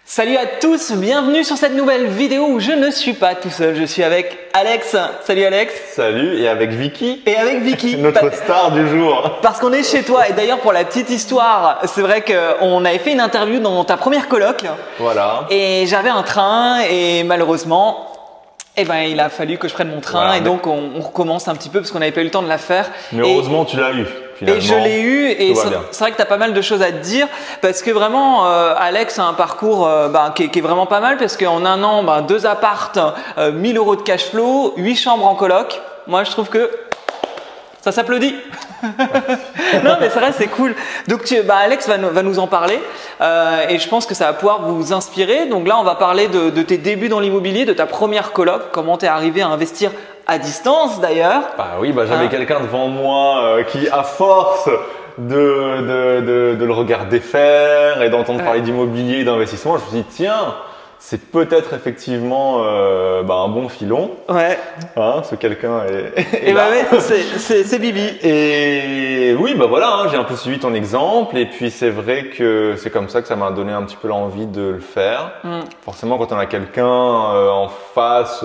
Salut à tous, bienvenue sur cette nouvelle vidéo où je ne suis pas tout seul, je suis avec Alex. Salut Alex. Salut, et avec Vicky. Et avec Vicky. Notre star du jour. Parce qu'on est chez toi, et d'ailleurs pour la petite histoire, c'est vrai qu'on avait fait une interview dans ta première coloc. Voilà. Et j'avais un train et malheureusement, il a fallu que je prenne mon train, voilà, et donc on recommence un petit peu parce qu'on n'avait pas eu le temps de la faire. Mais heureusement tu l'as eu. Et je l'ai eu, et c'est vrai que tu as pas mal de choses à te dire parce que vraiment Alex a un parcours qui est vraiment pas mal parce qu'en un an, 2 appartes, 1000 € de cash flow, 8 chambres en coloc. Moi je trouve que ça s'applaudit. Non mais c'est vrai, c'est cool. Donc Alex va nous en parler et je pense que ça va pouvoir vous inspirer. Donc là on va parler de tes débuts dans l'immobilier, de ta première coloc, comment tu es arrivé à investir à distance d'ailleurs. Oui, j'avais quelqu'un devant moi qui, à force de le regarder faire et d'entendre parler d'immobilier et d'investissement, je me suis dit tiens, c'est peut-être effectivement un bon filon. Ouais. Ce quelqu'un est et là. C'est Bibi. Et oui, voilà, j'ai un peu suivi ton exemple et puis c'est vrai que c'est comme ça que ça m'a donné un petit peu l'envie de le faire. Forcément, quand on a quelqu'un en face,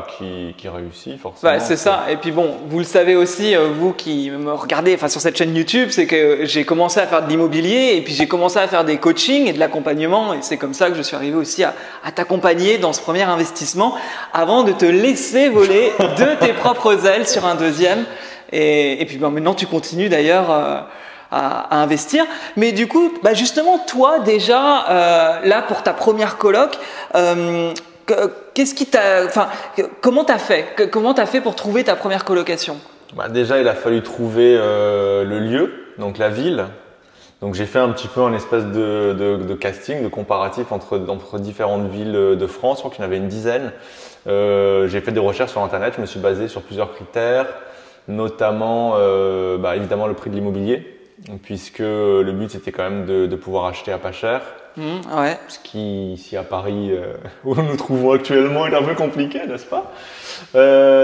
qui réussit, forcément. C'est ça. Et puis bon, vous le savez aussi, vous qui me regardez, sur cette chaîne YouTube, c'est que j'ai commencé à faire de l'immobilier et puis j'ai commencé à faire des coachings et de l'accompagnement et c'est comme ça que je suis arrivé aussi à t'accompagner dans ce premier investissement avant de te laisser voler de tes propres ailes sur un deuxième. Et puis maintenant tu continues d'ailleurs à investir. Mais du coup, justement toi déjà là pour ta première coloc, qu'est-ce qui t'a, comment t'as fait pour trouver ta première colocation? Déjà il a fallu trouver le lieu, donc la ville. Donc j'ai fait un petit peu un espèce de casting, de comparatif entre différentes villes de France. Je crois qu'il y en avait une dizaine. J'ai fait des recherches sur internet, je me suis basé sur plusieurs critères, notamment évidemment le prix de l'immobilier, puisque le but c'était quand même de pouvoir acheter à pas cher. Ouais. Ce qui ici à Paris où nous nous trouvons actuellement est un peu compliqué, n'est-ce pas?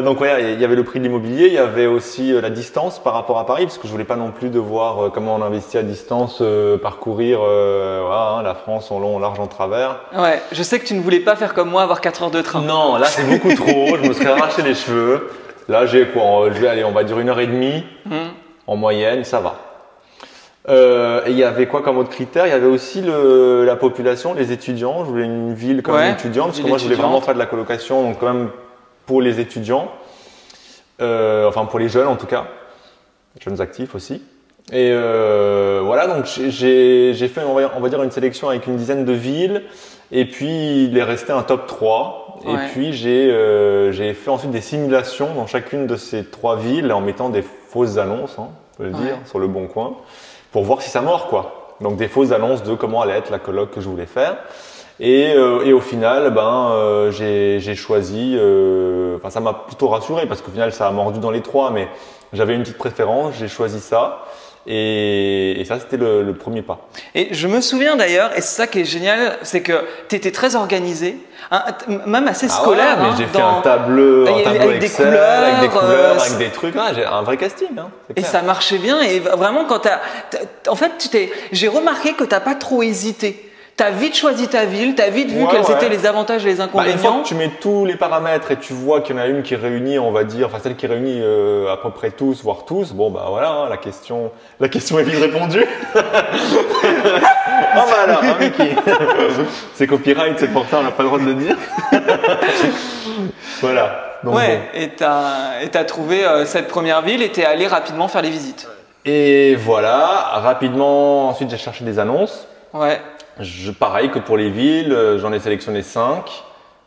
Donc il y avait le prix de l'immobilier, il y avait aussi la distance par rapport à Paris, parce que je voulais pas non plus devoir, comment on investit à distance, parcourir la France en long, en large, en travers. Ouais, je sais que tu ne voulais pas faire comme moi, avoir 4 heures de train. Non, là c'est beaucoup trop, je me serais arraché les cheveux. Là j'ai quoi, je vais aller, on va dire 1h30 en moyenne, ça va. Et il y avait quoi comme autre critère? Il y avait aussi la population, les étudiants. Je voulais une ville quand même étudiante, parce que moi je voulais vraiment faire de la colocation, donc quand même pour les étudiants, pour les jeunes en tout cas, jeunes actifs aussi. Et donc j'ai fait on va dire une sélection avec une dizaine de villes, et puis il est resté un top 3. Et puis j'ai fait ensuite des simulations dans chacune de ces 3 villes en mettant des fausses annonces, on peut le dire, sur le bon coin, pour voir si ça mord quoi. Donc des fausses annonces de comment allait être la coloc que je voulais faire. Et au final, j'ai choisi. Ça m'a plutôt rassuré parce qu'au final, ça a mordu dans les 3, mais j'avais une petite préférence. J'ai choisi ça, et ça, c'était le premier pas. Et je me souviens d'ailleurs, et c'est ça qui est génial, c'est que tu étais très organisé, même assez scolaire. Mais j'ai fait un tableau avec des Excel, couleurs, avec des couleurs, avec des trucs. J'ai un vrai casting. Et ça marchait bien. Et vraiment, j'ai remarqué que t'as pas trop hésité. T'as vite choisi ta ville, t'as vite vu quels étaient les avantages et les inconvénients. Une fois que tu mets tous les paramètres et tu vois qu'il y en a une qui réunit, on va dire, celle qui réunit à peu près tous, voire tous, la question est vite répondue. Alors, Vicky. C'est copyright, c'est pour ça, on n'a pas le droit de le dire. Voilà. Donc, et t'as trouvé cette première ville et t'es allé rapidement faire les visites. Et voilà, rapidement, ensuite j'ai cherché des annonces. Ouais. Pareil que pour les villes, j'en ai sélectionné 5.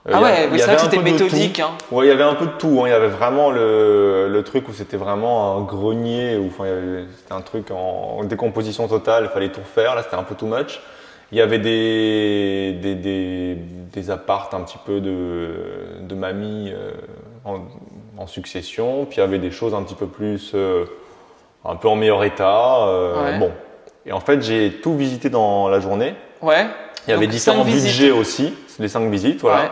C'est vrai que c'était méthodique. Il y avait un peu de tout. Il y avait vraiment le truc où c'était vraiment un grenier, c'était un truc en décomposition totale, il fallait tout refaire. Là, c'était un peu too much. Il y avait des appartes un petit peu de mamie en succession. Puis il y avait des choses un petit peu plus, un peu en meilleur état. Et en fait, j'ai tout visité dans la journée. Ouais. Il y avait différents budgets aussi, les 5 visites, voilà. Ouais.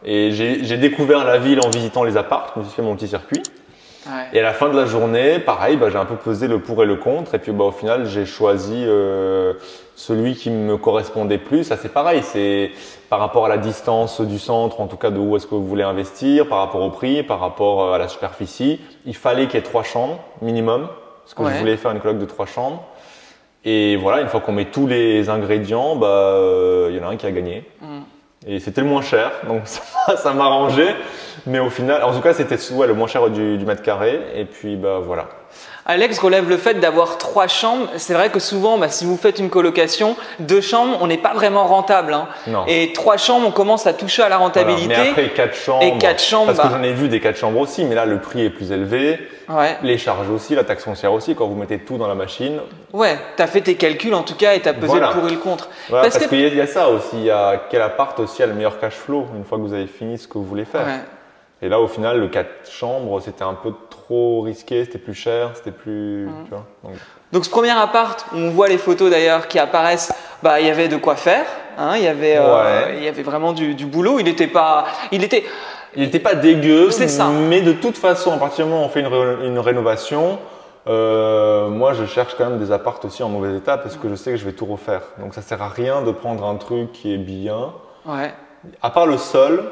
Et j'ai découvert la ville en visitant les apparts, je me suis fait mon petit circuit. Ouais. Et à la fin de la journée, pareil, j'ai un peu pesé le pour et le contre. Et puis au final, j'ai choisi celui qui me correspondait plus. Ça, c'est pareil, c'est par rapport à la distance du centre, en tout cas de où est-ce que vous voulez investir, par rapport au prix, par rapport à la superficie. Il fallait qu'il y ait 3 chambres minimum, parce que je voulais faire une coloc de 3 chambres. Et voilà, une fois qu'on met tous les ingrédients, y en a un qui a gagné. Et c'était le moins cher, donc ça m'a arrangé. Mais au final, en tout cas, c'était le moins cher du mètre carré. Et puis, voilà. Alex relève le fait d'avoir 3 chambres. C'est vrai que souvent, si vous faites une colocation, 2 chambres, on n'est pas vraiment rentable. Hein. Non. Et 3 chambres, on commence à toucher à la rentabilité. Voilà. Mais après, 4 chambres. Et 4 chambres. Parce que j'en ai vu des 4 chambres aussi, mais là, le prix est plus élevé. Ouais. Les charges aussi, la taxe foncière aussi, quand vous mettez tout dans la machine. Ouais, tu as fait tes calculs en tout cas et tu as pesé le pour et le contre. Voilà, parce qu'il y a ça aussi. Il y a quel appart aussi a le meilleur cash flow une fois que vous avez fini ce que vous voulez faire. Ouais. Et là, au final, le 4 chambres, c'était un peu trop risqué, c'était plus cher, c'était plus. Tu vois, donc ce premier appart, on voit les photos d'ailleurs qui apparaissent, il y avait de quoi faire, hein, il y avait vraiment du boulot, il n'était pas dégueu, c'est ça. Mais de toute façon, à partir du moment où on fait une rénovation, moi je cherche quand même des apparts aussi en mauvais état parce que je sais que je vais tout refaire. Donc ça sert à rien de prendre un truc qui est bien. Ouais. À part le sol,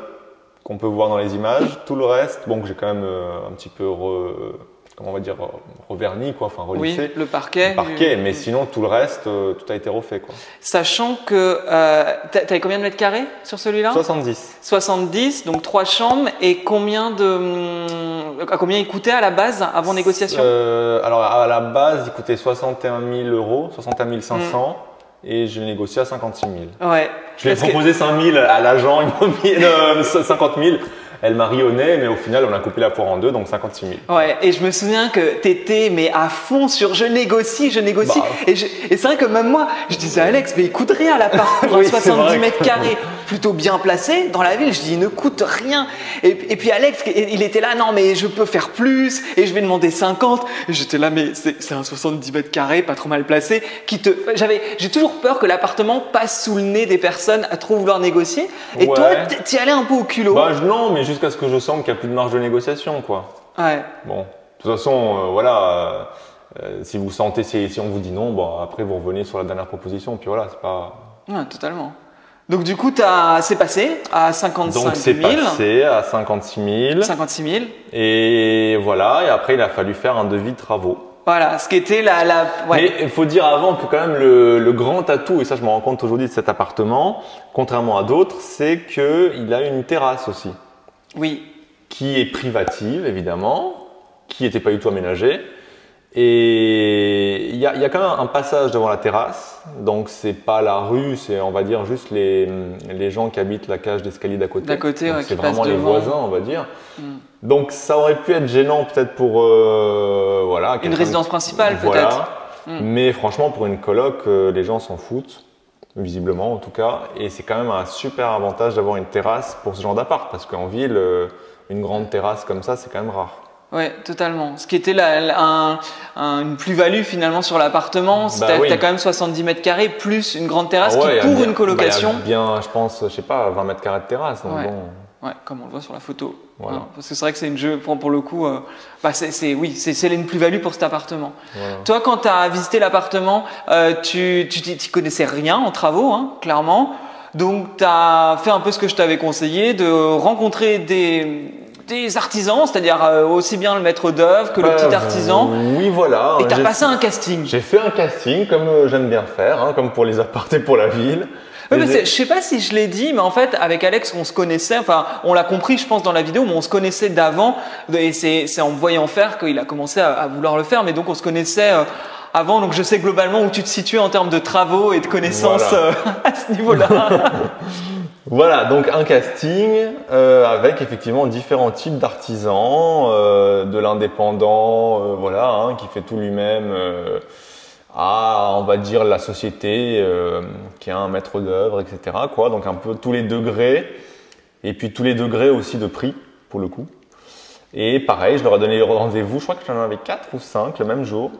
qu'on peut voir dans les images, tout le reste, que j'ai quand même un petit peu reverni, relissé. Oui, le parquet. Mais sinon tout le reste, tout a été refait, quoi. Sachant que t'avais combien de mètres carrés sur celui-là? 70. 70, donc 3 chambres. Et combien il coûtait à la base avant négociation? Alors à la base, il coûtait 61 000 euros, 61 500. Et je l'ai négocié à 56 000. Ouais. Je lui ai proposé 5 000 à l'agent immobilier, 50 000. Elle m'a ri au nez, mais au final, on a coupé la poire en deux, donc 56 000. Ouais, et je me souviens que t'étais à fond sur je négocie. Et c'est vrai que même moi, je disais à Alex, mais il coûte rien l'appart pour 70 mètres carrés, plutôt bien placé dans la ville. Je dis, il ne coûte rien. Et puis Alex, il était là, non, mais je peux faire plus, et je vais demander 50. Et j'étais là, mais c'est un 70 mètres carrés, pas trop mal placé, j'ai toujours peur que l'appartement passe sous le nez des personnes à trop vouloir négocier. Et toi, t'y allais un peu au culot. Non, mais jusqu'à ce que je sente qu'il n'y a plus de marge de négociation, quoi. Ouais. Bon, de toute façon, si vous sentez, si on vous dit non, après vous revenez sur la dernière proposition, puis voilà, c'est pas. Ouais, totalement. Donc du coup, c'est passé à 55 000. Donc c'est passé à 56 000. 56 000. Et voilà, et après il a fallu faire un devis de travaux. Voilà, ce qui était Mais il faut dire avant que quand même le grand atout, et ça je me rends compte aujourd'hui de cet appartement, contrairement à d'autres, c'est qu'il a une terrasse aussi. Oui. Qui est privative, évidemment, qui n'était pas du tout aménagée. Et il y a quand même un passage devant la terrasse. Donc, c'est pas la rue, c'est, on va dire, juste les gens qui habitent la cage d'escalier d'à côté. D'à côté, ouais, c'est vraiment les voisins, on va dire. Donc, ça aurait pu être gênant peut-être pour, une résidence principale, peut-être. Mais franchement, pour une coloc, les gens s'en foutent. Visiblement en tout cas, et c'est quand même un super avantage d'avoir une terrasse pour ce genre d'appart, parce qu'en ville, une grande terrasse comme ça, c'est quand même rare. Ouais, totalement. Ce qui était une plus-value finalement sur l'appartement, t'as quand même 70 mètres carrés plus une grande terrasse pour une colocation. Je pense, 20 mètres carrés de terrasse. Donc bon. Ouais, comme on le voit sur la photo. Voilà. Parce que c'est vrai que c'est une jeu pour le coup. C'est une plus-value pour cet appartement. Voilà. Toi, quand tu as visité l'appartement, tu connaissais rien en travaux, hein, clairement. Donc, tu as fait un peu ce que je t'avais conseillé, de rencontrer des artisans, c'est-à-dire aussi bien le maître d'œuvre que le petit artisan. Oui, voilà. Et tu as passé un casting. J'ai fait un casting, comme j'aime bien faire, hein, comme pour les appartements pour la ville. Je sais pas si je l'ai dit, mais en fait, avec Alex, on se connaissait, on l'a compris, je pense, dans la vidéo, mais on se connaissait d'avant, et c'est en me voyant faire qu'il a commencé à vouloir le faire, mais donc on se connaissait avant, donc je sais globalement où tu te situes en termes de travaux et de connaissances à ce niveau-là. Voilà, donc un casting avec effectivement différents types d'artisans, de l'indépendant, qui fait tout lui-même, à, on va dire, la société qui a un maître d'œuvre, etc. Donc un peu tous les degrés, et puis tous les degrés aussi de prix, pour le coup. Et pareil, je leur ai donné le rendez-vous, je crois que j'en avais 4 ou 5 le même jour.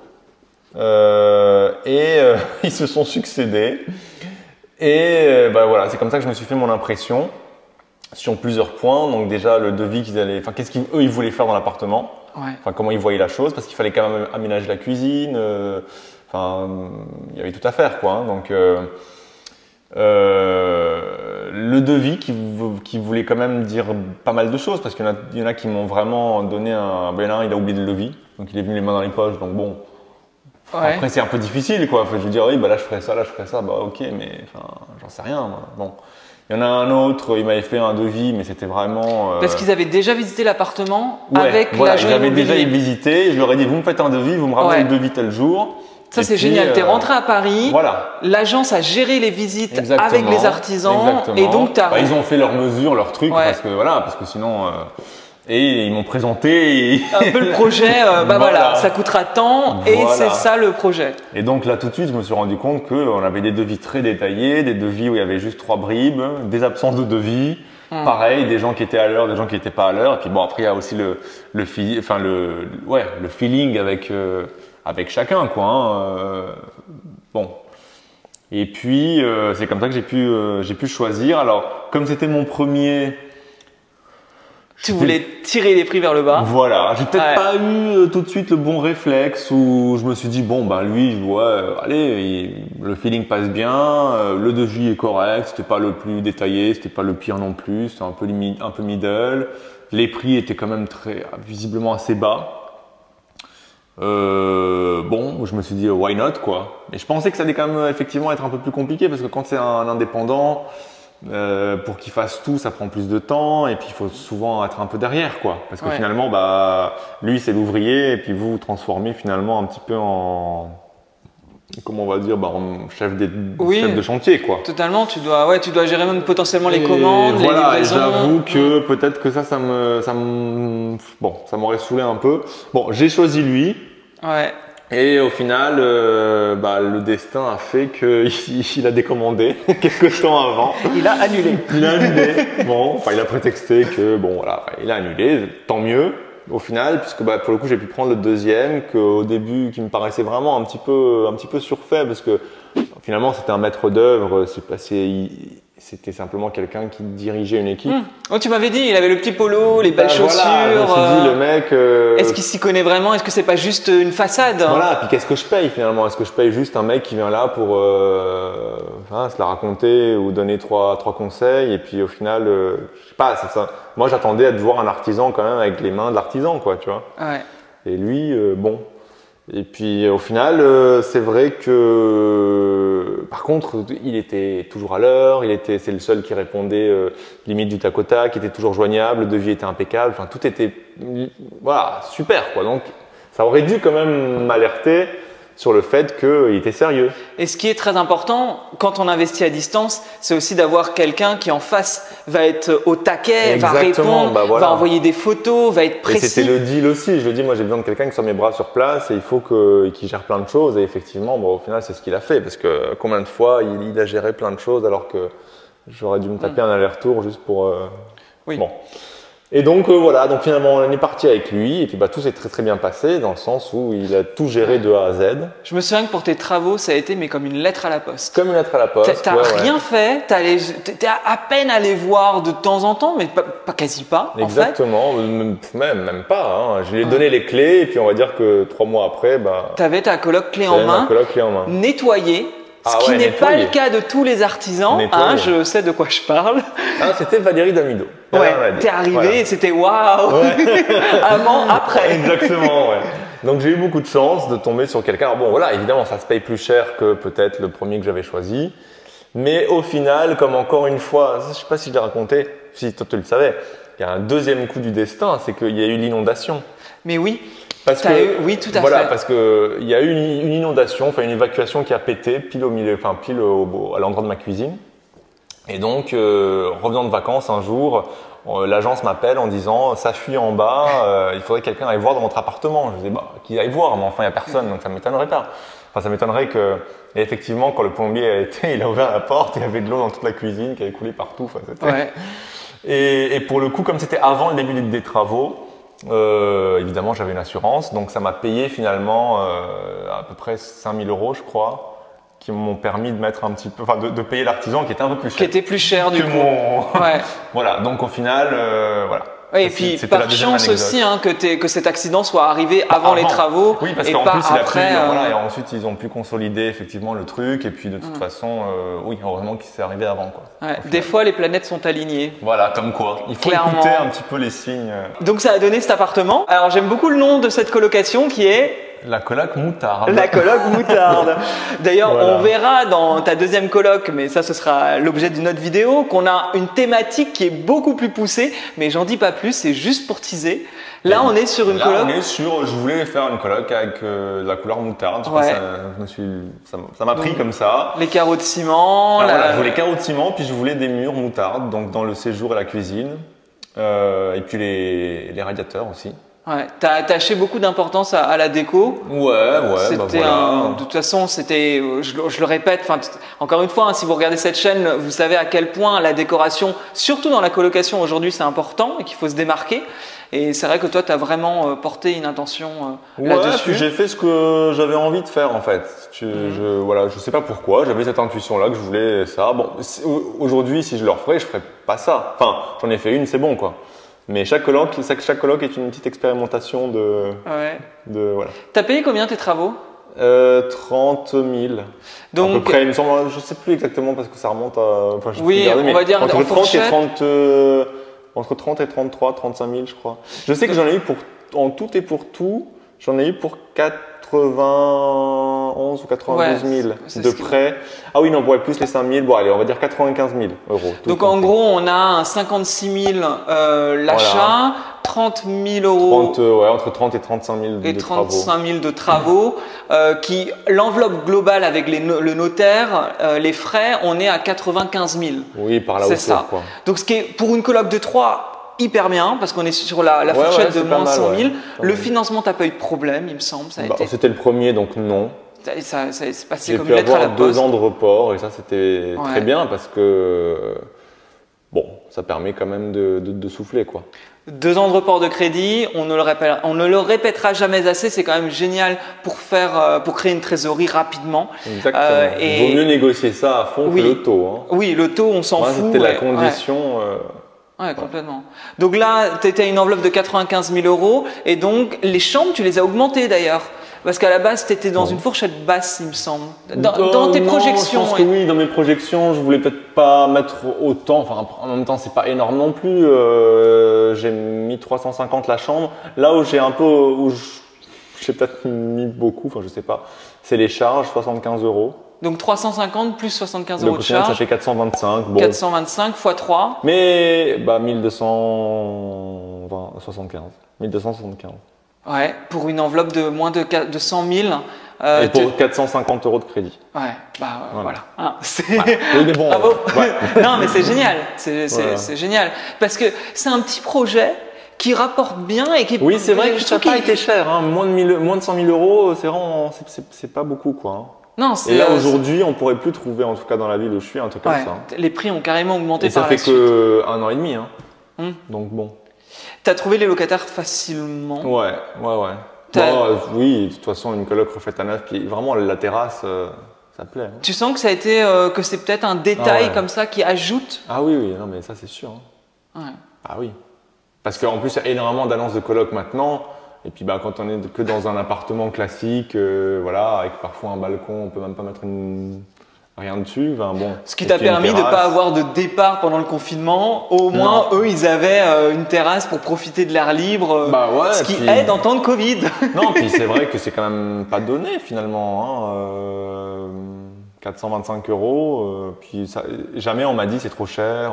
Ils se sont succédés. Et voilà, c'est comme ça que je me suis fait mon impression. sur plusieurs points. Donc déjà le devis qu'ils allaient, enfin qu'est-ce qu'eux ils voulaient faire dans l'appartement, enfin comment ils voyaient la chose, parce qu'il fallait quand même aménager la cuisine, enfin il y avait tout à faire quoi. Hein. Donc le devis qui voulait quand même dire pas mal de choses, parce qu'il y en a qui m'ont vraiment donné un, ben là il a oublié le devis, donc il est venu les mains dans les poches, donc bon. Ouais. Après c'est un peu difficile quoi, je veux dire oui bah là je ferais ça, bah ok mais enfin j'en sais rien moi. Bon. Il y en a un autre, il m'avait fait un devis mais c'était vraiment… Parce qu'ils avaient déjà visité l'appartement ouais, avec voilà, l'agent j'avais déjà immobilier. visité, je leur ai dit vous me faites un devis, vous me ramenez le devis tel jour. Ça c'est génial, t'es rentré à Paris, voilà. L'agence a géré les visites exactement, avec les artisans et donc t'as… ils ont fait leurs mesures, leurs trucs parce que sinon… Et ils m'ont présenté un peu le projet, voilà, ça coûtera tant et c'est ça le projet. Et donc là tout de suite je me suis rendu compte qu'on avait des devis très détaillés, des devis où il y avait juste 3 bribes, des absences de devis, pareil, des gens qui étaient à l'heure, des gens qui n'étaient pas à l'heure. Et puis bon après il y a aussi le feeling avec chacun quoi. Hein. Bon. Et puis c'est comme ça que j'ai pu choisir. Alors comme c'était mon premier… Tu voulais tirer les prix vers le bas. Voilà, j'ai peut-être pas eu tout de suite le bon réflexe où je me suis dit bon ben lui allez, le feeling passe bien, le devis est correct, c'était pas le plus détaillé, c'était pas le pire non plus, c'était un peu middle, les prix étaient quand même visiblement assez bas. Bon, je me suis dit why not quoi. Mais je pensais que ça allait quand même effectivement être un peu plus compliqué parce que quand c'est un indépendant, pour qu'il fasse tout, ça prend plus de temps et puis il faut souvent être un peu derrière quoi, parce que finalement lui c'est l'ouvrier et puis vous transformez finalement un petit peu en comment on va dire en chef de chantier quoi. Totalement, tu dois gérer même potentiellement les commandes, les livraisons. Et j'avoue que peut-être que ça m'aurait saoulé un peu. Bon, j'ai choisi lui. Ouais. Et au final, le destin a fait qu'il a décommandé quelques temps avant. Il a annulé. Bon, il a prétexté que il a annulé. Tant mieux. Au final, puisque pour le coup j'ai pu prendre le deuxième, qu'au début qui me paraissait vraiment un petit peu surfait, parce que finalement c'était un maître d'œuvre, c'était simplement quelqu'un qui dirigeait une équipe. Oh, tu m'avais dit, il avait le petit polo, les belles chaussures. Je me suis dit, le mec… Est-ce qu'il s'y connaît vraiment? Est-ce que c'est pas juste une façade? Voilà, puis qu'est-ce que je paye finalement? Est-ce que je paye juste un mec qui vient là pour se la raconter ou donner trois conseils et puis au final, je sais pas, c'est ça. Moi j'attendais à voir un artisan quand même avec les mains de l'artisan quoi, tu vois. Ouais. Et lui, bon… Et puis au final, c'est vrai que par contre, il était toujours à l'heure, c'est le seul qui répondait limite du tac au tac, qui était toujours joignable, le devis était impeccable, enfin tout était super quoi. Donc ça aurait dû quand même m'alerter sur le fait qu'il était sérieux. Et ce qui est très important quand on investit à distance, c'est aussi d'avoir quelqu'un qui en face va être au taquet, va répondre, va envoyer des photos, va être précis. Et c'était le deal aussi. Je dis, moi j'ai besoin de quelqu'un qui soit mes bras sur place et il faut qu'il gère plein de choses. Et effectivement, au final c'est ce qu'il a fait, parce que combien de fois il a géré plein de choses alors que j'aurais dû me taper un aller-retour juste pour… Oui. Bon. Et donc donc finalement on est parti avec lui et puis tout s'est très très bien passé dans le sens où il a tout géré de A à Z. Je me souviens que pour tes travaux ça a été comme une lettre à la poste. Comme une lettre à la poste. T'as rien fait, t'es à peine allé voir de temps en temps, mais quasi pas. Exactement, en fait. Même pas. Hein. Je lui ai donné les clés et puis on va dire que 3 mois après, t'avais ta coloc clé en main, nettoyée. Ce qui n'est pas le cas de tous les artisans, je sais de quoi je parle. C'était Valérie Damido. T'es arrivé et c'était waouh. Avant, après. Exactement, Donc j'ai eu beaucoup de chance de tomber sur quelqu'un. Alors bon, évidemment, ça se paye plus cher que peut-être le premier que j'avais choisi. Mais au final, comme encore une fois, je sais pas si je l'ai raconté, si toi tu le savais, il y a un deuxième coup du destin, c'est qu'il y a eu l'inondation. Mais oui. Oui, tout à fait. Parce que il y a eu une inondation, une évacuation qui a pété pile au milieu, à l'endroit de ma cuisine. Et donc, revenant de vacances un jour, l'agence m'appelle en disant ça fuit en bas, il faudrait que quelqu'un aille voir dans votre appartement. Je dis qui aille voir, mais enfin il y a personne, donc ça m'étonnerait pas. Enfin ça m'étonnerait que… Et effectivement, quand le plombier a été, il a ouvert la porte, il y avait de l'eau dans toute la cuisine qui avait coulé partout. Et pour le coup, comme c'était avant le début des travaux. Évidemment j'avais une assurance, donc ça m'a payé finalement à peu près 5 000 € je crois, qui m'ont permis de mettre un petit peu, enfin de payer l'artisan qui était un peu plus cher. Qui était plus cher du coup. Ouais. Voilà, donc au final, voilà. Oui, et puis par chance aussi que cet accident soit arrivé avant les travaux. Oui, parce qu'en plus voilà, et ensuite ils ont pu consolider effectivement le truc et puis de toute façon, oui, heureusement qu'il s'est arrivé avant quoi. Ouais, des fois les planètes sont alignées. Voilà, comme quoi. Il faut écouter un petit peu les signes. Donc ça a donné cet appartement. Alors j'aime beaucoup le nom de cette colocation qui est la coloc moutarde. La coloc moutarde. D'ailleurs, voilà. On verra dans ta deuxième coloc, mais ça ce sera l'objet d'une autre vidéo, qu'on a une thématique qui est beaucoup plus poussée, mais j'en dis pas plus, c'est juste pour teaser. Là, on est sur une coloc. On est sur, je voulais faire une coloc avec la couleur moutarde. Ça m'a pris comme ça. Les carreaux de ciment. Voilà, je voulais carreaux de ciment, puis je voulais des murs moutarde, donc dans le séjour et la cuisine, et puis les radiateurs aussi. Ouais, t'as attaché beaucoup d'importance à la déco. Ouais, c'était de toute façon, c'était, je le répète, enfin, encore une fois, hein, si vous regardez cette chaîne, vous savez à quel point la décoration, surtout dans la colocation aujourd'hui, c'est important et qu'il faut se démarquer. Et c'est vrai que toi, tu as vraiment porté une intention là-dessus. Ouais, j'ai fait ce que j'avais envie de faire en fait. Voilà, je sais pas pourquoi, j'avais cette intuition-là que je voulais ça. Bon, aujourd'hui, si je le referais, je ferais pas ça. Enfin, j'en ai fait une, c'est bon quoi. Mais chaque coloc est une petite expérimentation voilà. T'as payé combien tes travaux? 30 000. Donc, à peu près, il me semble, je sais plus exactement parce que ça remonte à. Enfin, oui, on va dire entre 30 et 30. Entre 30 et 33, 35 000, je crois. Je sais que j'en ai eu en tout et pour tout, j'en ai eu pour 91 ou 92 000 de prêt. Ah oui, non, bon, plus les 5 000, bon, allez, on va dire 95 000 euros. Donc en gros, on a un 56 000 l'achat, voilà. 30 000 euros. Entre 30 et 35 000 et 35 000 de travaux. L'enveloppe globale avec le notaire, les frais, on est à 95 000. Oui, par là c'est ça. Quoi. Donc ce qui est pour une coloc de 3, hyper bien parce qu'on est sur la fourchette de moins de 100 000. Le financement, t'as pas eu de problème, il me semble. C'était le premier, donc non. Ça s'est passé comme une lettre à la poste. J'ai pu avoir 2 ans de report et ça c'était très bien parce que bon, ça permet quand même de souffler quoi. 2 ans de report de crédit, on ne le répétera jamais assez. C'est quand même génial pour créer une trésorerie rapidement. Exactement. Il vaut mieux négocier ça à fond que le taux. Hein. Oui, le taux, on s'en fout. C'était la condition. Ouais, complètement. Donc là, tu étais à une enveloppe de 95 000 euros et donc les chambres, tu les as augmentées d'ailleurs. Parce qu'à la base, tu étais dans une fourchette basse, il me semble. Dans tes projections. Je pense que oui, dans mes projections, je voulais peut-être pas mettre autant. Enfin, en même temps, c'est pas énorme non plus. J'ai mis 350 la chambre. Là où j'ai j'ai peut-être mis beaucoup, enfin je sais pas. C'est les charges, 75 euros. Donc 350 plus 75 euros de charge. Ça fait 425. Bon. 425 x 3. Mais 1275. 1275. Ouais, pour une enveloppe de moins de 100 000. Et pour 450 euros de crédit. Ouais, voilà. Ah, oui, bon, bravo. Non, mais c'est génial. C'est génial. Parce que c'est un petit projet qui rapporte bien et qui. Oui, c'est vrai que ça n'a pas été cher. Hein. Moins de 100 000 euros, c'est vraiment, c'est pas beaucoup quoi. Hein. Non, et là aujourd'hui, on pourrait plus trouver, en tout cas dans la ville où je suis, un truc comme ça. Hein. Les prix ont carrément augmenté par la suite. Ça fait que 1 an et demi. Hein. Donc bon. T'as trouvé les locataires facilement? Ouais. Oui, de toute façon, une coloc refaite à neuf, puis vraiment la terrasse, ça plaît. Hein. Tu sens que ça a été, que c'est peut-être un détail comme ça qui ajoute? Ah oui, non mais ça c'est sûr. Hein. Ouais. Ah oui. Parce qu'en plus, il y a énormément d'annonces de coloc maintenant. Et puis quand on est que dans un appartement classique, voilà, avec parfois un balcon, on peut même pas mettre rien dessus. Enfin, bon, ce qui t'a permis de ne pas avoir de départ pendant le confinement. Au moins, eux, ils avaient une terrasse pour profiter de l'air libre, ce qui aide en temps de Covid. Non, puis c'est vrai que c'est quand même pas donné finalement. Hein, 425 euros, puis jamais on m'a dit c'est trop cher.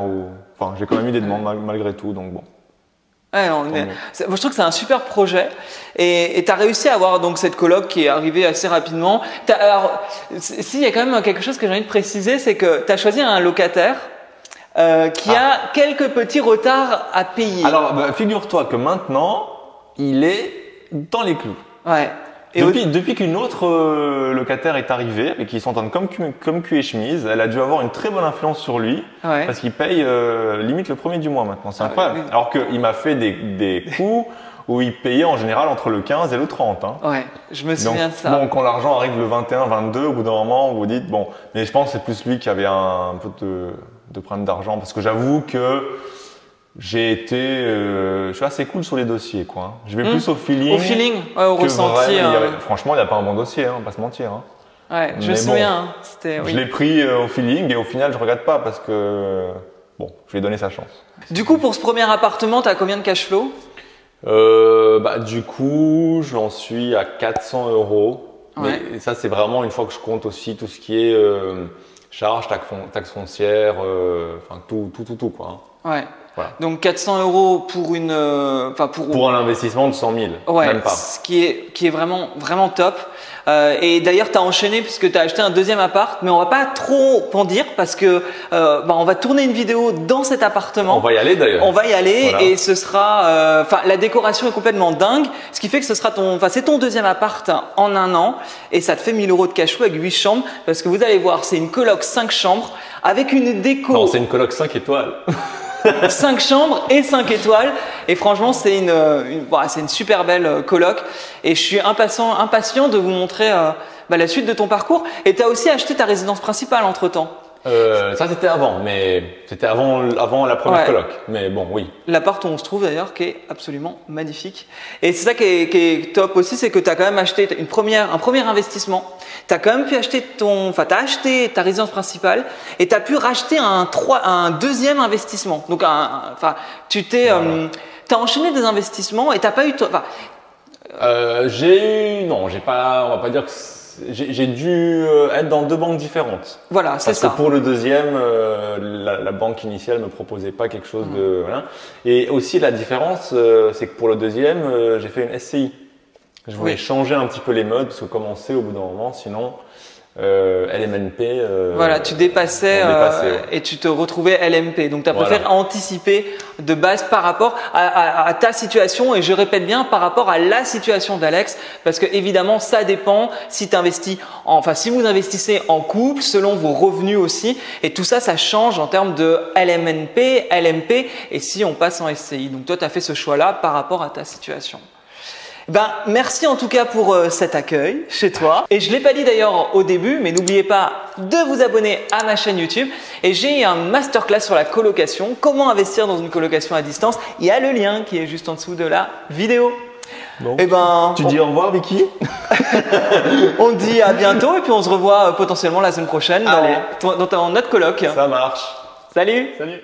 Enfin, j'ai quand même eu des demandes malgré tout, donc bon. Ouais, moi, je trouve que c'est un super projet et tu as réussi à avoir donc cette coloc qui est arrivée assez rapidement. Alors, s'il y a quand même quelque chose que j'ai envie de préciser, c'est que tu as choisi un locataire qui a quelques petits retards à payer. Alors, figure-toi que maintenant, il est dans les clous. Ouais. Et depuis qu'une autre locataire est arrivée et qui s'entendent comme cul et chemise, elle a dû avoir une très bonne influence sur lui parce qu'il paye limite le premier du mois maintenant. C'est incroyable. Oui. Alors qu'il m'a fait des coups où ils payaient en général entre le 15 et le 30. Hein. Ouais, je me souviens de ça. Bon, quand l'argent arrive le 21, 22, au bout d'un moment, vous vous dites, bon, mais je pense que c'est plus lui qui avait un peu de problème d'argent, parce que j'avoue que j'ai été, je suis assez cool sur les dossiers, quoi. Je vais plus au feeling. Au feeling, ouais, au ressenti. Franchement, il n'y a pas un bon dossier, hein, pas se mentir. Hein. Ouais, je me souviens. Bon, je l'ai pris au feeling et au final, je regrette pas parce que, bon, je lui ai donné sa chance. Du coup, pour ce premier appartement, tu as combien de cash flow? Du coup, j'en suis à 400 €. Ouais. Mais ça, c'est vraiment une fois que je compte aussi tout ce qui est charges, taxes foncières, enfin tout, quoi. Hein. Ouais. Voilà. Donc 400 € pour une, pour un investissement de 100 000, ouais, même pas. Ce qui est vraiment top. Et d'ailleurs, tu as enchaîné puisque tu as acheté un deuxième appart, mais on va pas trop en dire parce que on va tourner une vidéo dans cet appartement. On va y aller d'ailleurs. On va y aller voilà. Et ce sera, la décoration est complètement dingue, ce qui fait que ce sera c'est ton deuxième appart en un an et ça te fait 1 000 € de cash flow avec 8 chambres parce que vous allez voir, c'est une coloc 5 chambres avec une déco. Non, c'est une coloc 5 étoiles. 5 chambres et 5 étoiles et franchement c'est une super belle coloc et je suis impatient de vous montrer la suite de ton parcours. Et tu as aussi acheté ta résidence principale entre temps. Ça c'était avant, mais c'était avant la première coloc. Mais bon, oui. L'appart où on se trouve d'ailleurs qui est absolument magnifique. Et c'est ça qui est top aussi, c'est que tu as quand même acheté un premier investissement. Tu as quand même pu acheter t'as acheté ta résidence principale et tu as pu racheter un deuxième investissement. Donc t'as enchaîné des investissements et t'as pas eu on va pas dire que j'ai dû être dans 2 banques différentes. Voilà, c'est ça. Parce que pour le deuxième, la banque initiale me proposait pas quelque chose de voilà. Et aussi la différence, c'est que pour le deuxième, j'ai fait une SCI. Je voulais changer un petit peu les modes parce que comme on sait au bout d'un moment, sinon LMNP. Voilà, tu dépassais et tu te retrouvais LMP. Donc tu as préféré anticiper de base par rapport à ta situation et je répète bien par rapport à la situation d'Alex parce que évidemment ça dépend si si vous investissez en couple selon vos revenus aussi et tout ça change en termes de LMNP, LMP et si on passe en SCI. Donc toi tu as fait ce choix-là par rapport à ta situation. Merci en tout cas pour cet accueil chez toi. Et je l'ai pas dit d'ailleurs au début, mais n'oubliez pas de vous abonner à ma chaîne YouTube. Et j'ai un masterclass sur la colocation, comment investir dans une colocation à distance. Il y a le lien qui est juste en dessous de la vidéo. Bon. Tu dis au revoir Vicky. On dit à bientôt et puis on se revoit potentiellement la semaine prochaine dans notre coloc. Ça marche. Salut. Salut.